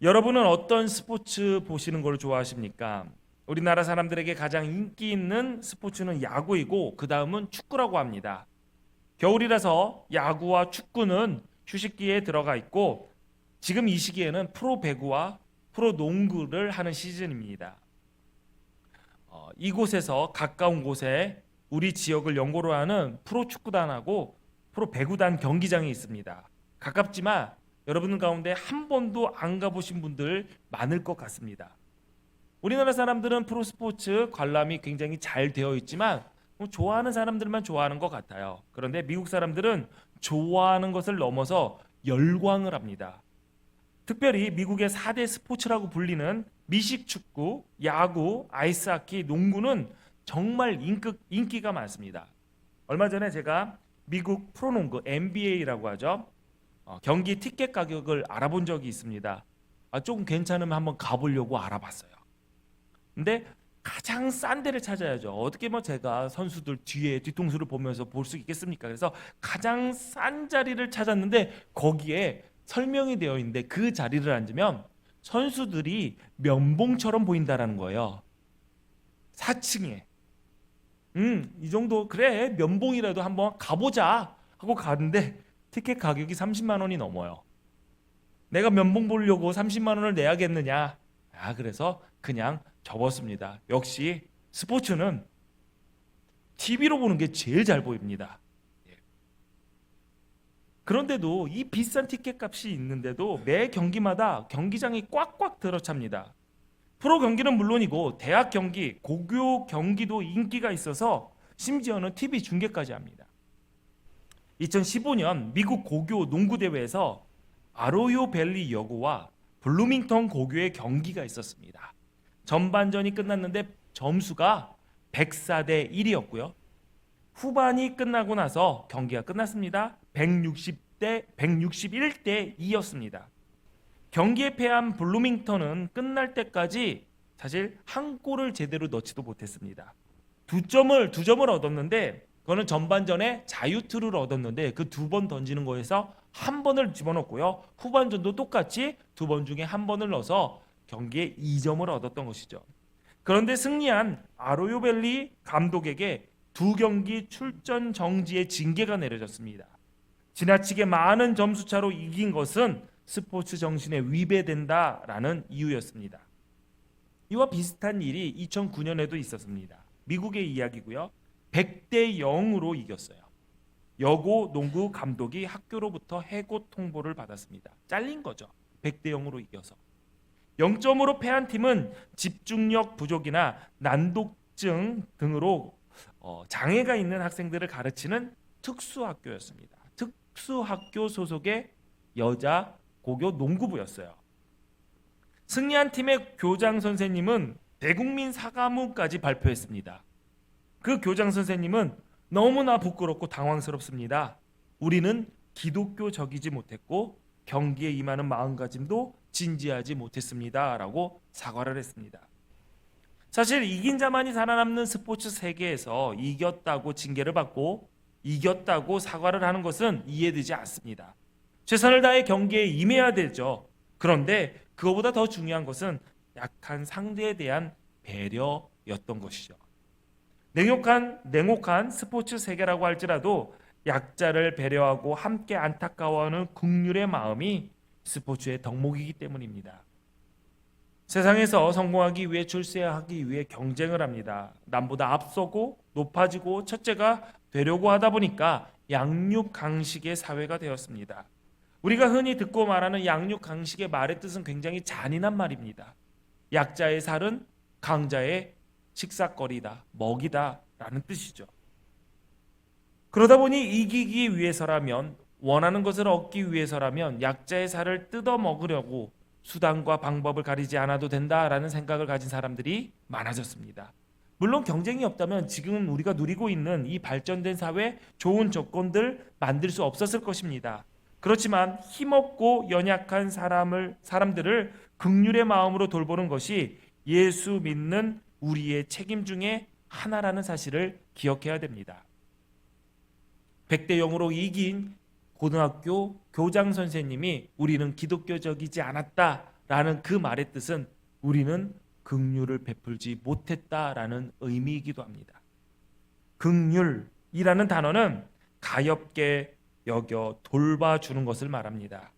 여러분은 어떤 스포츠 보시는 걸 좋아하십니까? 우리나라 사람들에게 가장 인기 있는 스포츠는 야구이고 그 다음은 축구라고 합니다. 겨울이라서 야구와 축구는 휴식기에 들어가 있고 지금 이 시기에는 프로 배구와 프로 농구를 하는 시즌입니다. 이곳에서 가까운 곳에 우리 지역을 연고로 하는 프로 축구단하고 프로 배구단 경기장이 있습니다. 가깝지만 여러분 가운데 한 번도 안 가보신 분들 많을 것 같습니다. 우리나라 사람들은 프로 스포츠 관람이 굉장히 잘 되어 있지만 좋아하는 사람들만 좋아하는 것 같아요. 그런데 미국 사람들은 좋아하는 것을 넘어서 열광을 합니다. 특별히 미국의 4대 스포츠라고 불리는 미식 축구, 야구, 아이스하키, 농구는 정말 인기가 많습니다. 얼마 전에 제가 미국 프로농구 NBA라고 하죠. 경기 티켓 가격을 알아본 적이 있습니다. 조금 괜찮으면 한번 가보려고 알아봤어요. 근데 가장 싼 데를 찾아야죠. 어떻게 제가 선수들 뒤에 뒤통수를 보면서 볼 수 있겠습니까? 그래서 가장 싼 자리를 찾았는데 거기에 설명이 되어 있는데 그 자리를 앉으면 선수들이 면봉처럼 보인다라는 거예요. 4층에. 이 정도 그래 면봉이라도 한번 가보자 하고 가는데 티켓 가격이 30만 원이 넘어요. 내가 면봉 보려고 30만 원을 내야겠느냐? 그래서 그냥 접었습니다. 역시 스포츠는 TV로 보는 게 제일 잘 보입니다. 그런데도 이 비싼 티켓 값이 있는데도 매 경기마다 경기장이 꽉꽉 들어찹니다. 프로 경기는 물론이고 대학 경기, 고교 경기도 인기가 있어서 심지어는 TV 중계까지 합니다. 2015년 미국 고교 농구 대회에서 아로요 밸리 여고와 블루밍턴 고교의 경기가 있었습니다. 전반전이 끝났는데 점수가 104대 1이었고요. 후반이 끝나고 나서 경기가 끝났습니다. 161대 2였습니다. 경기에 패한 블루밍턴은 끝날 때까지 사실 한 골을 제대로 넣지도 못했습니다. 두 점을 얻었는데 그거는 전반전에 자유투를 얻었는데 그 두 번 던지는 거에서 한 번을 집어넣고요. 후반전도 똑같이 두 번 중에 한 번을 넣어서 경기에 2점을 얻었던 것이죠. 그런데 승리한 아로요밸리 감독에게 두 경기 출전 정지의 징계가 내려졌습니다. 지나치게 많은 점수 차로 이긴 것은 스포츠 정신에 위배된다라는 이유였습니다. 이와 비슷한 일이 2009년에도 있었습니다. 미국의 이야기고요. 100대 0으로 이겼어요. 여고 농구 감독이 학교로부터 해고 통보를 받았습니다. 잘린 거죠. 100대 0으로 이겨서. 0점으로 패한 팀은 집중력 부족이나 난독증 등으로 장애가 있는 학생들을 가르치는 특수학교였습니다. 특수학교 소속의 여자 고교 농구부였어요. 승리한 팀의 교장 선생님은 대국민 사과문까지 발표했습니다. 그 교장 선생님은 너무나 부끄럽고 당황스럽습니다. 우리는 기독교적이지 못했고 경기에 임하는 마음가짐도 진지하지 못했습니다. 라고 사과를 했습니다. 사실 이긴 자만이 살아남는 스포츠 세계에서 이겼다고 징계를 받고 이겼다고 사과를 하는 것은 이해되지 않습니다. 최선을 다해 경기에 임해야 되죠. 그런데 그거보다 더 중요한 것은 약한 상대에 대한 배려였던 것이죠. 냉혹한 스포츠 세계라고 할지라도 약자를 배려하고 함께 안타까워하는 긍휼의 마음이 스포츠의 덕목이기 때문입니다. 세상에서 성공하기 위해 출세하기 위해 경쟁을 합니다. 남보다 앞서고 높아지고 첫째가 되려고 하다 보니까 양육강식의 사회가 되었습니다. 우리가 흔히 듣고 말하는 양육강식의 말의 뜻은 굉장히 잔인한 말입니다. 약자의 살은 강자의 식사거리다, 먹이다 라는 뜻이죠. 그러다 보니 이기기 위해서라면, 원하는 것을 얻기 위해서라면 약자의 살을 뜯어 먹으려고 수단과 방법을 가리지 않아도 된다라는 생각을 가진 사람들이 많아졌습니다. 물론 경쟁이 없다면 지금 우리가 누리고 있는 이 발전된 사회, 좋은 조건들 만들 수 없었을 것입니다. 그렇지만 힘없고 연약한 사람들을 긍휼의 마음으로 돌보는 것이 예수 믿는 우리의 책임 중에 하나라는 사실을 기억해야 됩니다. 100대 0으로 이긴 고등학교 교장 선생님이 우리는 기독교적이지 않았다 라는 그 말의 뜻은 우리는 긍휼을 베풀지 못했다라는 의미이기도 합니다. 긍휼이라는 단어는 가엾게 여겨 돌봐주는 것을 말합니다.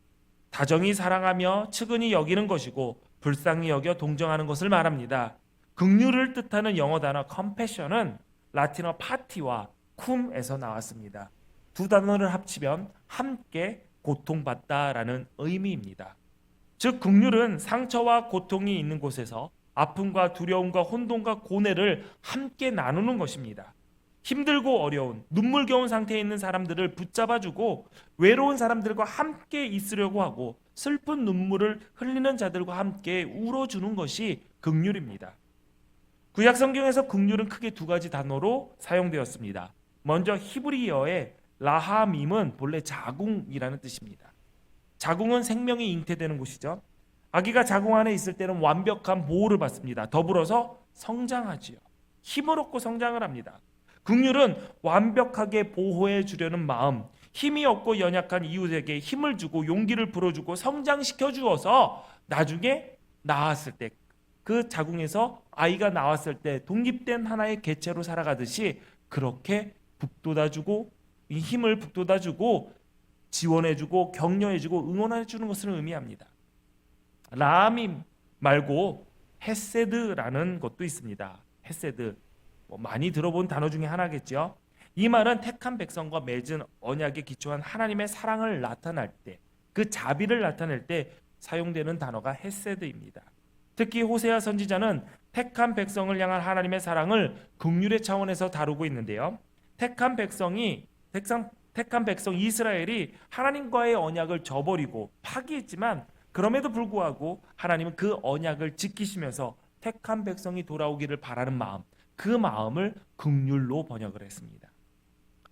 다정히 사랑하며 측은히 여기는 것이고 불쌍히 여겨 동정하는 것을 말합니다. 긍휼을 뜻하는 영어 단어 compassion은 라틴어 파티와 쿰에서 나왔습니다. 두 단어를 합치면 함께 고통받다라는 의미입니다. 즉 긍휼은 상처와 고통이 있는 곳에서 아픔과 두려움과 혼돈과 고뇌를 함께 나누는 것입니다. 힘들고 어려운 눈물겨운 상태에 있는 사람들을 붙잡아주고 외로운 사람들과 함께 있으려고 하고 슬픈 눈물을 흘리는 자들과 함께 울어주는 것이 긍휼입니다. 구약 성경에서 긍휼은 크게 두 가지 단어로 사용되었습니다. 먼저 히브리어의 라하밈은 본래 자궁이라는 뜻입니다. 자궁은 생명이 잉태되는 곳이죠. 아기가 자궁 안에 있을 때는 완벽한 보호를 받습니다. 더불어서 성장하지요. 힘을 얻고 성장을 합니다. 긍휼은 완벽하게 보호해 주려는 마음, 힘이 없고 연약한 이웃에게 힘을 주고 용기를 불어주고 성장시켜 주어서 나중에 낳았을 때, 그 자궁에서 아이가 나왔을 때 독립된 하나의 개체로 살아가듯이 그렇게 북돋아주고 이 힘을 북돋아주고 지원해주고 격려해주고 응원해주는 것을 의미합니다. 라함임 말고 헤세드라는 것도 있습니다. 헤세드, 많이 들어본 단어 중에 하나겠죠. 이 말은 택한 백성과 맺은 언약에 기초한 하나님의 사랑을 나타낼 때, 그 자비를 나타낼 때 사용되는 단어가 헤세드입니다. 특히 호세아 선지자는 택한 백성을 향한 하나님의 사랑을 긍휼의 차원에서 다루고 있는데요. 택한 백성 이스라엘이 하나님과의 언약을 저버리고 파기했지만 그럼에도 불구하고 하나님은 그 언약을 지키시면서 택한 백성이 돌아오기를 바라는 마음, 그 마음을 긍휼로 번역을 했습니다.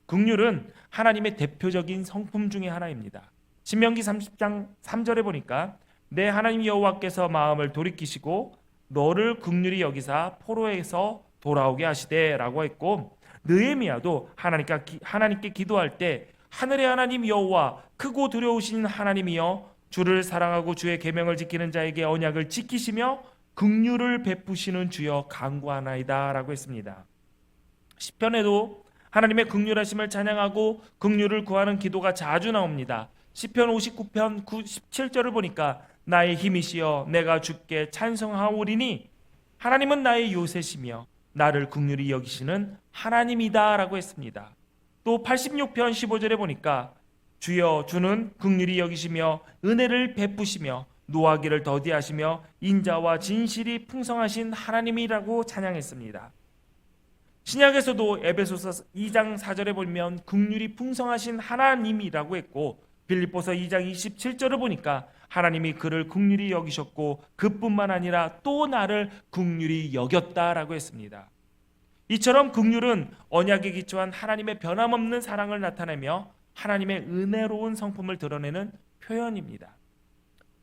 긍휼은 하나님의 대표적인 성품 중에 하나입니다. 신명기 30장 3절에 보니까 내 하나님 여호와께서 마음을 돌이키시고 너를 긍휼히 여기사 포로에서 돌아오게 하시되 라고 했고, 느헤미야도 하나님께 기도할 때 하늘의 하나님 여호와 크고 두려우신 하나님이여 주를 사랑하고 주의 계명을 지키는 자에게 언약을 지키시며 긍휼을 베푸시는 주여 간구하나이다 라고 했습니다. 시편에도 하나님의 긍휼하심을 찬양하고 긍휼을 구하는 기도가 자주 나옵니다. 시편 59편 17절을 보니까 나의 힘이시여 내가 주께 찬송하오리니 하나님은 나의 요새시며 나를 긍휼히 여기시는 하나님이다 라고 했습니다. 또 86편 15절에 보니까 주여 주는 긍휼히 여기시며 은혜를 베푸시며 노하기를 더디하시며 인자와 진실이 풍성하신 하나님이라고 찬양했습니다. 신약에서도 에베소서 2장 4절에 보면 긍휼이 풍성하신 하나님이라고 했고, 빌립보서 2장 27절을 보니까 하나님이 그를 긍휼히 여기셨고 그뿐만 아니라 또 나를 긍휼히 여겼다라고 했습니다. 이처럼 긍휼은 언약에 기초한 하나님의 변함없는 사랑을 나타내며 하나님의 은혜로운 성품을 드러내는 표현입니다.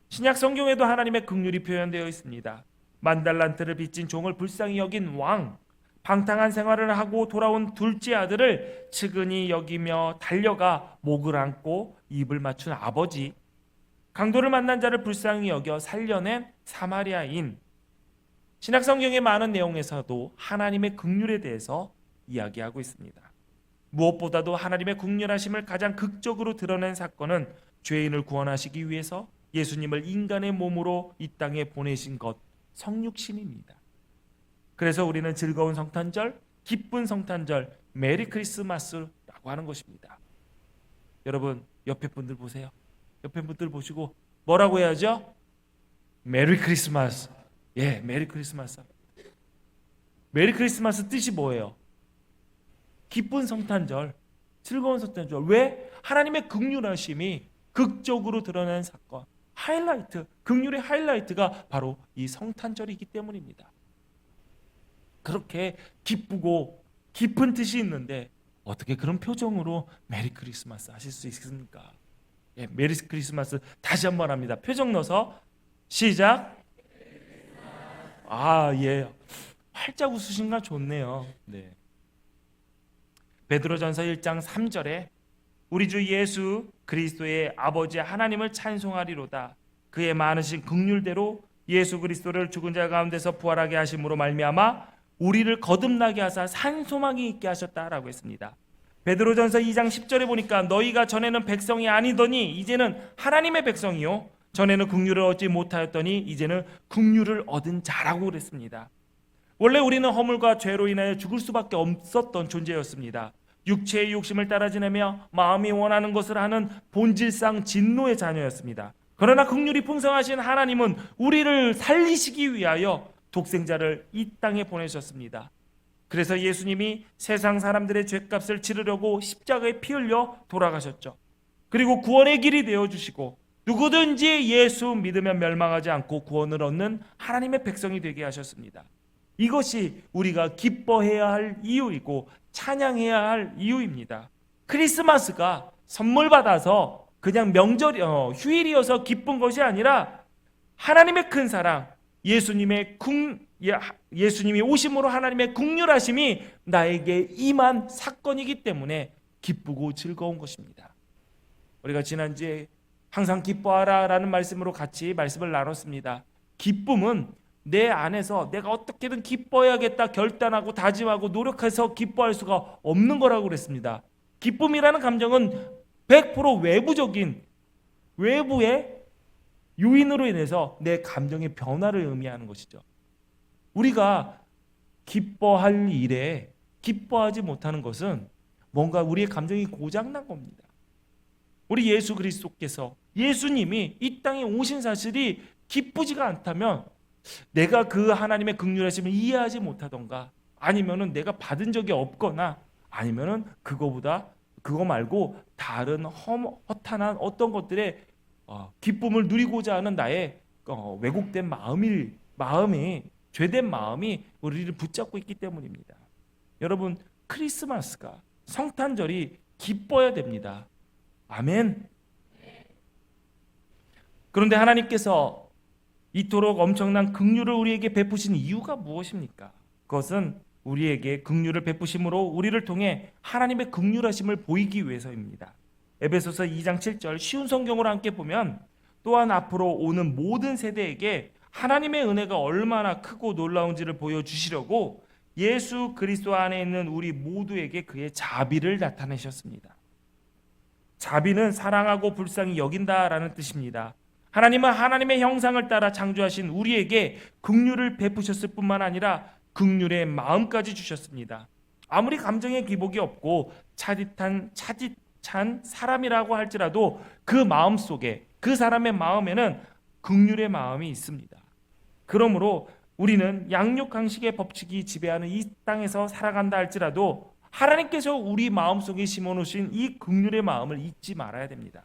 신약 성경에도 하나님의 긍휼이 표현되어 있습니다. 만달란트를 빚진 종을 불쌍히 여긴 왕, 방탕한 생활을 하고 돌아온 둘째 아들을 측은히 여기며 달려가 목을 안고 입을 맞춘 아버지, 강도를 만난 자를 불쌍히 여겨 살려낸 사마리아인. 신약 성경의 많은 내용에서도 하나님의 긍휼에 대해서 이야기하고 있습니다. 무엇보다도 하나님의 긍휼하심을 가장 극적으로 드러낸 사건은 죄인을 구원하시기 위해서 예수님을 인간의 몸으로 이 땅에 보내신 것, 성육신입니다. 그래서 우리는 즐거운 성탄절, 기쁜 성탄절, 메리 크리스마스라고 하는 것입니다. 여러분 옆에 분들 보세요. 옆에 분들 보시고 뭐라고 해야죠? 메리 크리스마스. 예, 메리 크리스마스. 메리 크리스마스 뜻이 뭐예요? 기쁜 성탄절, 즐거운 성탄절. 왜? 하나님의 긍휼하심이 극적으로 드러나는 사건, 하이라이트, 긍휼의 하이라이트가 바로 이 성탄절이기 때문입니다. 그렇게 기쁘고 깊은 뜻이 있는데 어떻게 그런 표정으로 메리 크리스마스 하실 수 있습니까? 예, 메리 크리스마스 다시 한번 합니다. 표정 넣어서 시작. 예, 활짝 웃으신가 좋네요. 네. 베드로전서 1장 3절에 우리 주 예수 그리스도의 아버지 하나님을 찬송하리로다. 그의 많으신 긍휼대로 예수 그리스도를 죽은 자 가운데서 부활하게 하심으로 말미암아 우리를 거듭나게 하사 산소망이 있게 하셨다라고 했습니다. 베드로전서 2장 10절에 보니까 너희가 전에는 백성이 아니더니 이제는 하나님의 백성이요 전에는 긍휼을 얻지 못하였더니 이제는 긍휼을 얻은 자라고 그랬습니다. 원래 우리는 허물과 죄로 인하여 죽을 수밖에 없었던 존재였습니다. 육체의 욕심을 따라 지내며 마음이 원하는 것을 하는 본질상 진노의 자녀였습니다. 그러나 긍휼이 풍성하신 하나님은 우리를 살리시기 위하여 독생자를 이 땅에 보내셨습니다. 그래서 예수님이 세상 사람들의 죄값을 치르려고 십자가에 피 흘려 돌아가셨죠. 그리고 구원의 길이 되어주시고 누구든지 예수 믿으면 멸망하지 않고 구원을 얻는 하나님의 백성이 되게 하셨습니다. 이것이 우리가 기뻐해야 할 이유이고 찬양해야 할 이유입니다. 크리스마스가 선물 받아서 그냥 휴일이어서 기쁜 것이 아니라 하나님의 큰 사랑, 예수님이 오심으로 하나님의 긍휼하심이 나에게 임한 사건이기 때문에 기쁘고 즐거운 것입니다. 우리가 지난주에 항상 기뻐하라 라는 말씀으로 같이 말씀을 나눴습니다. 기쁨은 내 안에서 내가 어떻게든 기뻐해야겠다 결단하고 다짐하고 노력해서 기뻐할 수가 없는 거라고 그랬습니다. 기쁨이라는 감정은 100% 외부적인 외부의 요인으로 인해서 내 감정의 변화를 의미하는 것이죠. 우리가 기뻐할 일에 기뻐하지 못하는 것은 뭔가 우리의 감정이 고장난 겁니다. 우리 예수 그리스도께서 예수님이 이 땅에 오신 사실이 기쁘지가 않다면 내가 그 하나님의 긍휼하심을 이해하지 못하던가 아니면은 내가 받은 적이 없거나 아니면은 그거 말고 다른 허탄한 어떤 것들의 기쁨을 누리고자 하는 나의 왜곡된 마음이 죄된 마음이 우리를 붙잡고 있기 때문입니다. 여러분, 크리스마스가 성탄절이 기뻐야 됩니다. 아멘. 그런데 하나님께서 이토록 엄청난 긍휼을 우리에게 베푸신 이유가 무엇입니까? 그것은 우리에게 긍휼을 베푸심으로 우리를 통해 하나님의 긍휼하심을 보이기 위해서입니다. 에베소서 2장 7절 쉬운 성경으로 함께 보면 또한 앞으로 오는 모든 세대에게 하나님의 은혜가 얼마나 크고 놀라운지를 보여주시려고 예수 그리스도 안에 있는 우리 모두에게 그의 자비를 나타내셨습니다. 자비는 사랑하고 불쌍히 여긴다라는 뜻입니다. 하나님은 하나님의 형상을 따라 창조하신 우리에게 긍휼을 베푸셨을 뿐만 아니라 긍휼의 마음까지 주셨습니다. 아무리 감정의 기복이 없고 차디찬 사람이라고 할지라도 그 마음 속에 그 사람의 마음에는 긍휼의 마음이 있습니다. 그러므로 우리는 양육강식의 법칙이 지배하는 이 땅에서 살아간다 할지라도 하나님께서 우리 마음속에 심어놓으신 이 긍휼의 마음을 잊지 말아야 됩니다.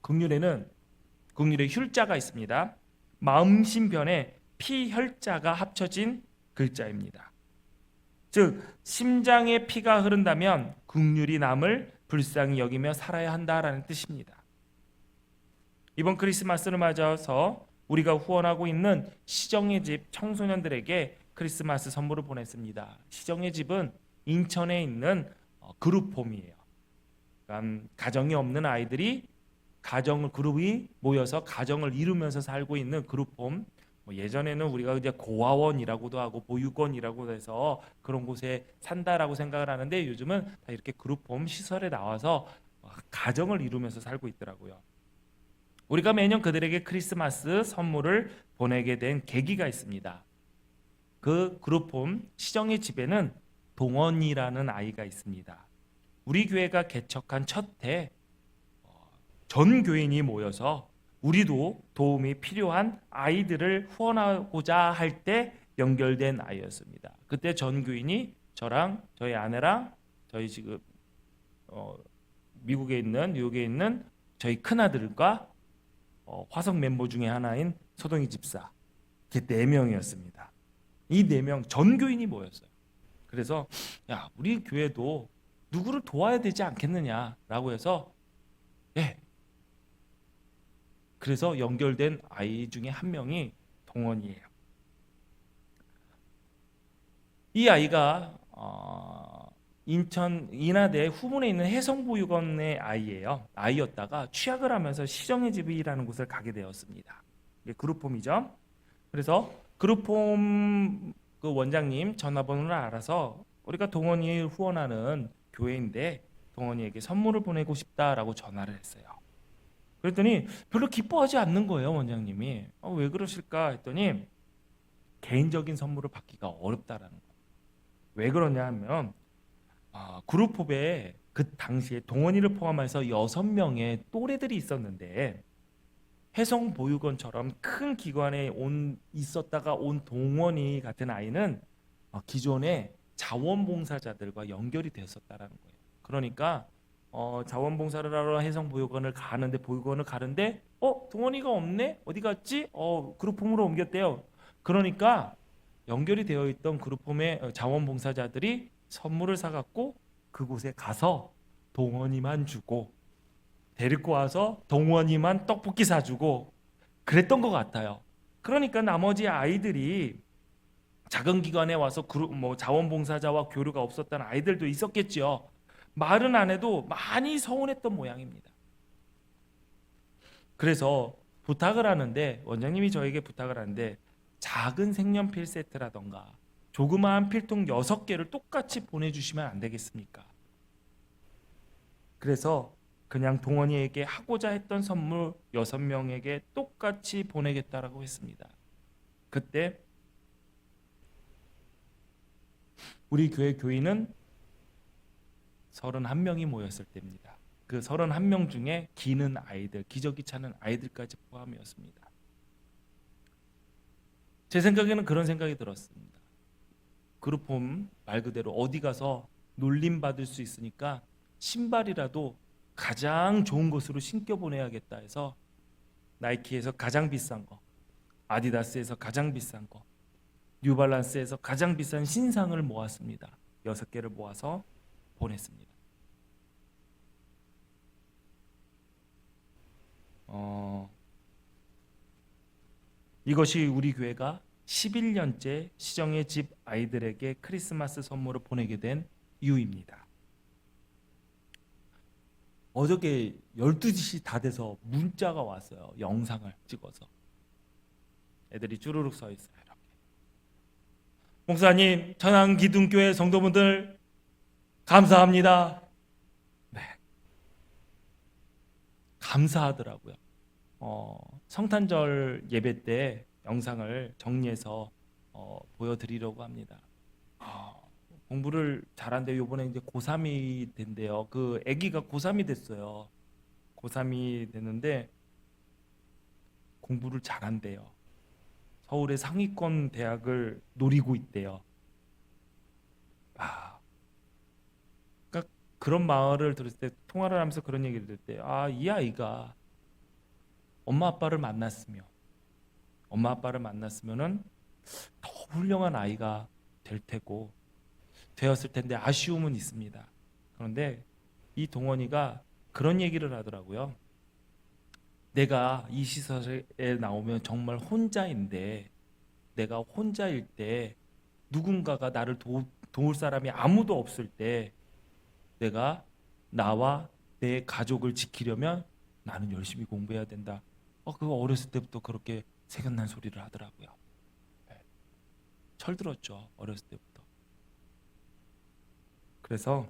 긍휼의 혈자가 있습니다. 마음심변에 피혈자가 합쳐진 글자입니다. 즉 심장에 피가 흐른다면 긍휼이 남을 불쌍히 여기며 살아야 한다라는 뜻입니다. 이번 크리스마스를 맞아서 우리가 후원하고 있는 시정의 집 청소년들에게 크리스마스 선물을 보냈습니다. 시정의 집은 인천에 있는 그룹홈이에요. 그러니까 가정이 없는 아이들이 그룹이 모여서 가정을 이루면서 살고 있는 그룹홈. 예전에는 우리가 이제 고아원이라고도 하고 보육원이라고 해서 그런 곳에 산다라고 생각을 하는데 요즘은 다 이렇게 그룹홈 시설에 나와서 가정을 이루면서 살고 있더라고요. 우리가 매년 그들에게 크리스마스 선물을 보내게 된 계기가 있습니다. 그 그룹홈 시정의 집에는 동원이라는 아이가 있습니다. 우리 교회가 개척한 첫 해 전 교인이 모여서 우리도 도움이 필요한 아이들을 후원하고자 할 때 연결된 아이였습니다. 그때 전 교인이 저랑 저희 아내랑 저희 지금 미국에 있는 뉴욕에 있는 저희 큰아들과 화성 멤버 중에 하나인 소동이 집사 이렇게 4명이었습니다. 이 4명 전 교인이 모였어요. 그래서 야 우리 교회도 누구를 도와야 되지 않겠느냐라고 해서 그래서 연결된 아이 중에 한 명이 동원이에요. 이 아이가 인천 인하대 후문에 있는 해성보육원의 아이였다가 취학을 하면서 시정의 집이라는 곳을 가게 되었습니다. 이게 그룹홈이죠. 그래서 그룹홈 그 원장님 전화번호를 알아서 우리가 동원이 후원하는 교회인데 동원이에게 선물을 보내고 싶다라고 전화를 했어요. 그랬더니 별로 기뻐하지 않는 거예요, 원장님이. 왜 그러실까 했더니 개인적인 선물을 받기가 어렵다라는 거예요. 왜 그러냐 하면 그룹홈에 그 당시에 동원이를 포함해서 6명의 또래들이 있었는데 해성보육원처럼 큰 기관에 있었다가 온 동원이 같은 아이는 기존의 자원봉사자들과 연결이 되었었다라는 거예요. 그러니까 자원봉사를 하러 해성보육원을 가는데 동원이가 없네? 어디 갔지? 그룹홈으로 옮겼대요. 그러니까 연결이 되어 있던 그룹홈의 자원봉사자들이 선물을 사갖고 그곳에 가서 동원이만 주고 데리고 와서 동원이만 떡볶이 사주고 그랬던 것 같아요. 그러니까 나머지 아이들이 작은 기관에 와서 자원봉사자와 교류가 없었다는 아이들도 있었겠지요. 말은 안 해도 많이 서운했던 모양입니다. 그래서 부탁을 하는데 원장님이 저에게 부탁을 하는데 작은 색연필 세트라던가 조그마한 필통 6개를 똑같이 보내주시면 안 되겠습니까? 그래서 그냥 동원이에게 하고자 했던 선물 6명에게 똑같이 보내겠다라고 했습니다. 그때 우리 교회 교인은 31명이 모였을 때입니다. 그 31명 중에 기는 아이들, 기저귀 차는 아이들까지 포함이었습니다. 제 생각에는 그런 생각이 들었습니다. 그룹홈 말 그대로 어디 가서 놀림받을 수 있으니까 신발이라도 가장 좋은 곳으로 신겨 보내야겠다 해서 나이키에서 가장 비싼 거, 아디다스에서 가장 비싼 거, 뉴발란스에서 가장 비싼 신상을 모았습니다. 6개를 모아서 보냈습니다. 이것이 우리 교회가 11년째 시정의 집 아이들에게 크리스마스 선물을 보내게 된 이유입니다. 어저께 12시 다 돼서 문자가 왔어요. 영상을 찍어서. 애들이 쭈루룩 서 있어요. 이렇게. 목사님, 천안기둥교회 성도분들 감사합니다. 네. 감사하더라고요. 성탄절 예배 때 영상을 정리해서 보여드리려고 합니다. 공부를 잘한데 요번에 이제 고3이 된대요. 그 아기가 고3이 됐어요. 고3이 됐는데 공부를 잘한대요. 서울의 상위권 대학을 노리고 있대요. 그러니까 그런 말을 들었을 때 통화를 하면서 그런 얘기를 들을 때 이 아이가 엄마 아빠를 만났으면은 더 훌륭한 아이가 될 테고 되었을 텐데 아쉬움은 있습니다. 그런데 이 동원이가 그런 얘기를 하더라고요. 내가 이 시설에 나오면 정말 혼자인데 내가 혼자일 때 누군가가 나를 도울 사람이 아무도 없을 때 내가 나와 내 가족을 지키려면 나는 열심히 공부해야 된다. 그거 어렸을 때부터 그렇게 생각난 소리를 하더라고요. 철들었죠. 어렸을 때부터. 그래서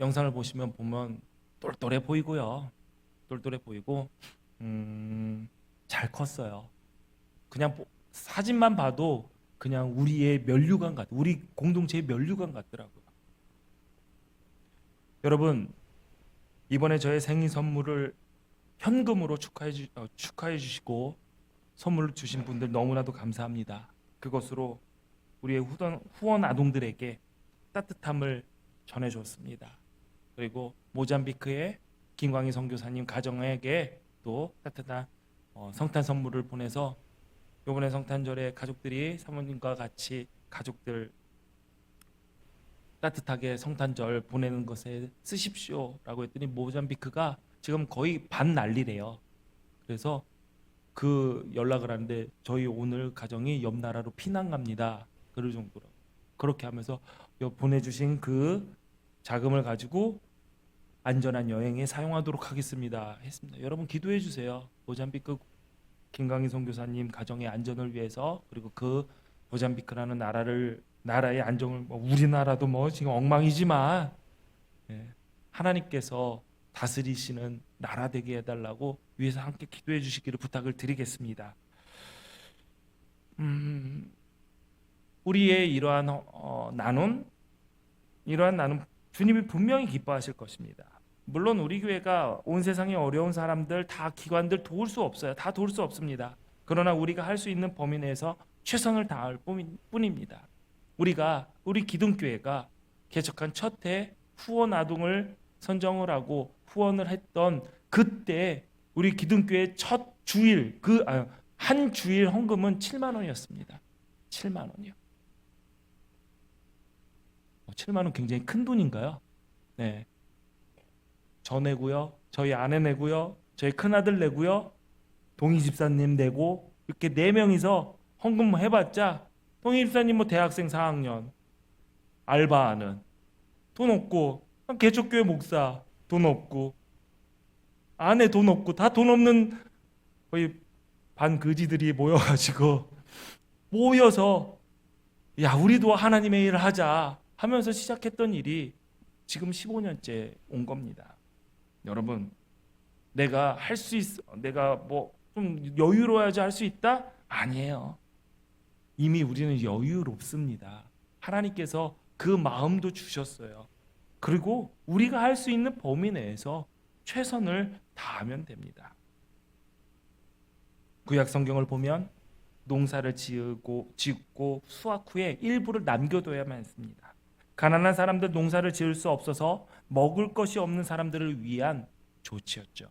영상을 보면 똘똘해 보이고요. 똘똘해 보이고 잘 컸어요. 그냥 사진만 봐도 그냥 우리의 면류관 같, 우리 공동체의 면류관 같더라고요. 여러분, 이번에 저의 생일 선물을 현금으로 축하해 주시고 선물을 주신 분들 너무나도 감사합니다. 그것으로 우리의 후원 아동들에게 따뜻함을 전해줬습니다. 그리고 모잠비크의 김광희 선교사님 가정에게 또 따뜻한 성탄 선물을 보내서 이번에 성탄절에 가족들이 사모님과 같이 가족들 따뜻하게 성탄절 보내는 것에 쓰십시오라고 했더니 모잠비크가 지금 거의 반 난리래요. 그래서 그 연락을 하는데 저희 오늘 가정이 옆 나라로 피난 갑니다. 그럴 정도로 그렇게 하면서 보내주신 그 자금을 가지고 안전한 여행에 사용하도록 하겠습니다 했습니다. 여러분 기도해 주세요. 모잠비크 김강희 선교사님 가정의 안전을 위해서, 그리고 그 모잠비크라는 나라의 안정을, 우리나라도 지금 엉망이지만 하나님께서 다스리시는 나라 되게 해달라고 위해서 함께 기도해 주시기를 부탁을 드리겠습니다. 우리의 이러한 나눔 주님이 분명히 기뻐하실 것입니다. 물론 우리 교회가 온 세상의 어려운 사람들, 다 기관들 도울 수 없어요. 다 도울 수 없습니다. 그러나 우리가 할 수 있는 범위 내에서 최선을 다할 뿐입니다. 우리 기둥교회가 개척한 첫 해 후원 아동을 선정을 하고 후원을 했던 그때 우리 기둥교회 첫 주일 한 주일 헌금은 7만 원이었습니다. 7만 원이요. 7만 원 굉장히 큰 돈인가요? 네. 저 내고요, 저희 아내 내고요, 저희 큰아들 내고요, 동희 집사님 내고, 이렇게 4명이서 헌금 해봤자 동희 집사님 대학생 4학년 알바하는 돈 없고, 개척교회 목사 돈 없고, 아내 돈 없고, 다 돈 없는 거의 반거지들이 모여서 야, 우리도 하나님의 일을 하자 하면서 시작했던 일이 지금 15년째 온 겁니다. 여러분, 내가 할 수 있어, 내가 좀 여유로워야지 할 수 있다? 아니에요. 이미 우리는 여유롭습니다. 하나님께서 그 마음도 주셨어요. 그리고 우리가 할 수 있는 범위 내에서 최선을 다하면 됩니다. 구약 성경을 보면 농사를 짓고 수확 후에 일부를 남겨둬야만 했습니다. 가난한 사람들, 농사를 지을 수 없어서 먹을 것이 없는 사람들을 위한 조치였죠.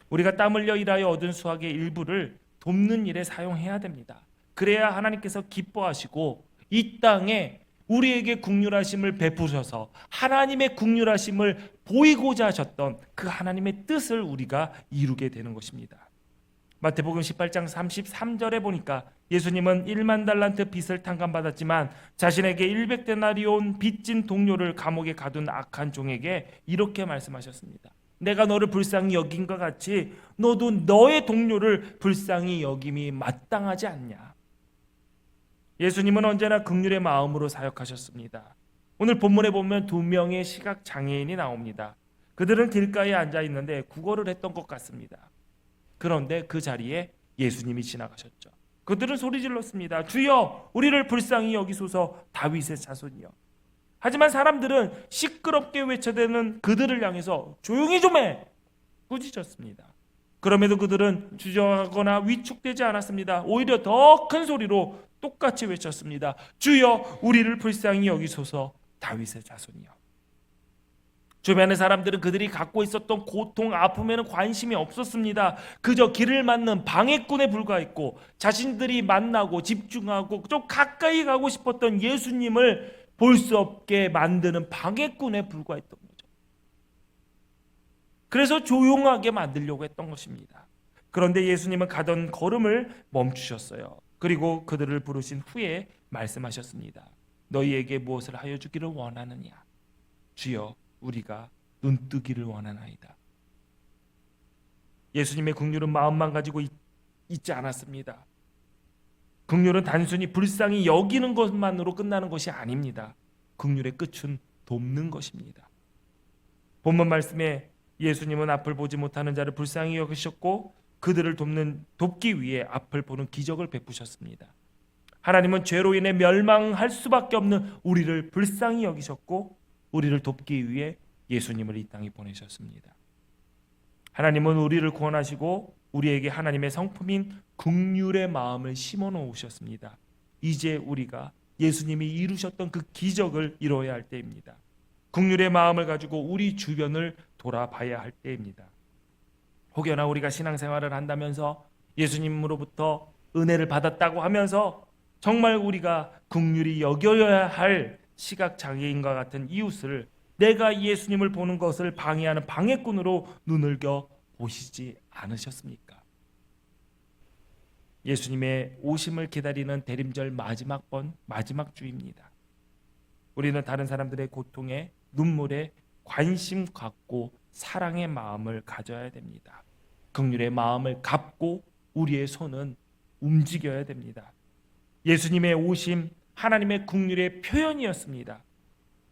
우리가 땀 흘려 일하여 얻은 수확의 일부를 돕는 일에 사용해야 됩니다. 그래야 하나님께서 기뻐하시고 이 땅에 우리에게 긍휼하심을 베푸셔서 하나님의 긍휼하심을 보이고자 하셨던 그 하나님의 뜻을 우리가 이루게 되는 것입니다. 마태복음 18장 33절에 보니까 예수님은 1만 달란트 빚을 탕감받았지만 자신에게 100데나리온 빚진 동료를 감옥에 가둔 악한 종에게 이렇게 말씀하셨습니다. 내가 너를 불쌍히 여긴과 같이 너도 너의 동료를 불쌍히 여김이 마땅하지 않냐. 예수님은 언제나 긍휼의 마음으로 사역하셨습니다. 오늘 본문에 보면 2명의 시각장애인이 나옵니다. 그들은 길가에 앉아 있는데 구걸을 했던 것 같습니다. 그런데 그 자리에 예수님이 지나가셨죠. 그들은 소리 질렀습니다. 주여, 우리를 불쌍히 여기소서, 다윗의 자손이여. 하지만 사람들은 시끄럽게 외쳐대는 그들을 향해서 조용히 좀 해! 꾸짖었습니다. 그럼에도 그들은 주저하거나 위축되지 않았습니다. 오히려 더 큰 소리로 똑같이 외쳤습니다. 주여, 우리를 불쌍히 여기소서, 다윗의 자손이여. 주변의 사람들은 그들이 갖고 있었던 고통, 아픔에는 관심이 없었습니다. 그저 길을 막는 방해꾼에 불과했고, 자신들이 만나고 집중하고 좀 가까이 가고 싶었던 예수님을 볼 수 없게 만드는 방해꾼에 불과했던 거죠. 그래서 조용하게 만들려고 했던 것입니다. 그런데 예수님은 가던 걸음을 멈추셨어요. 그리고 그들을 부르신 후에 말씀하셨습니다. 너희에게 무엇을 하여 주기를 원하느냐? 주여, 우리가 눈뜨기를 원하나이다. 예수님의 긍휼은 마음만 가지고 있지 않았습니다. 긍휼은 단순히 불쌍히 여기는 것만으로 끝나는 것이 아닙니다. 긍휼의 끝은 돕는 것입니다. 본문 말씀에 예수님은 앞을 보지 못하는 자를 불쌍히 여기셨고 그들을 돕기 위해 앞을 보는 기적을 베푸셨습니다. 하나님은 죄로 인해 멸망할 수밖에 없는 우리를 불쌍히 여기셨고 우리를 돕기 위해 예수님을 이 땅에 보내셨습니다. 하나님은 우리를 구원하시고 우리에게 하나님의 성품인 긍휼의 마음을 심어 놓으셨습니다. 이제 우리가 예수님이 이루셨던 그 기적을 이루어야 할 때입니다. 긍휼의 마음을 가지고 우리 주변을 돌아봐야 할 때입니다. 혹여나 우리가 신앙생활을 한다면서 예수님으로부터 은혜를 받았다고 하면서 정말 우리가 긍휼히 여겨야 할 시각장애인과 같은 이웃을 내가 예수님을 보는 것을 방해하는 방해꾼으로 눈을겨 보시지 않으셨습니까? 예수님의 오심을 기다리는 대림절 마지막 주입니다. 우리는 다른 사람들의 고통에, 눈물에 관심 갖고 사랑의 마음을 가져야 됩니다. 긍휼의 마음을 갖고 우리의 손은 움직여야 됩니다. 예수님의 오심, 하나님의 긍휼의 표현이었습니다.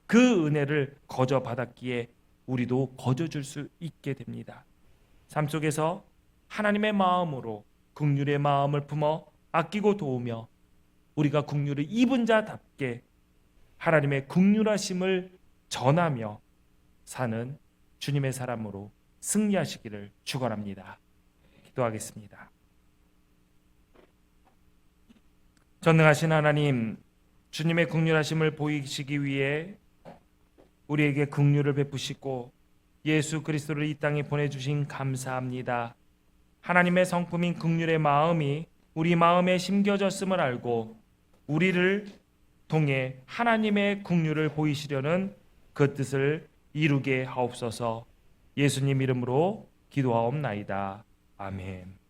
그 은혜를 거저 받았기에 우리도 거저 줄 수 있게 됩니다. 삶 속에서 하나님의 마음으로 긍휼의 마음을 품어 아끼고 도우며 우리가 긍휼을 입은 자답게 하나님의 긍휼하심을 전하며 사는 주님의 사람으로 승리하시기를 축원합니다. 기도하겠습니다. 전능하신 하나님, 주님의 긍휼하심을 보이시기 위해 우리에게 긍휼을 베푸시고 예수 그리스도를 이 땅에 보내주신 감사합니다. 하나님의 성품인 긍휼의 마음이 우리 마음에 심겨졌음을 알고 우리를 통해 하나님의 긍휼을 보이시려는 그 뜻을 이루게 하옵소서. 예수님 이름으로 기도하옵나이다. 아멘.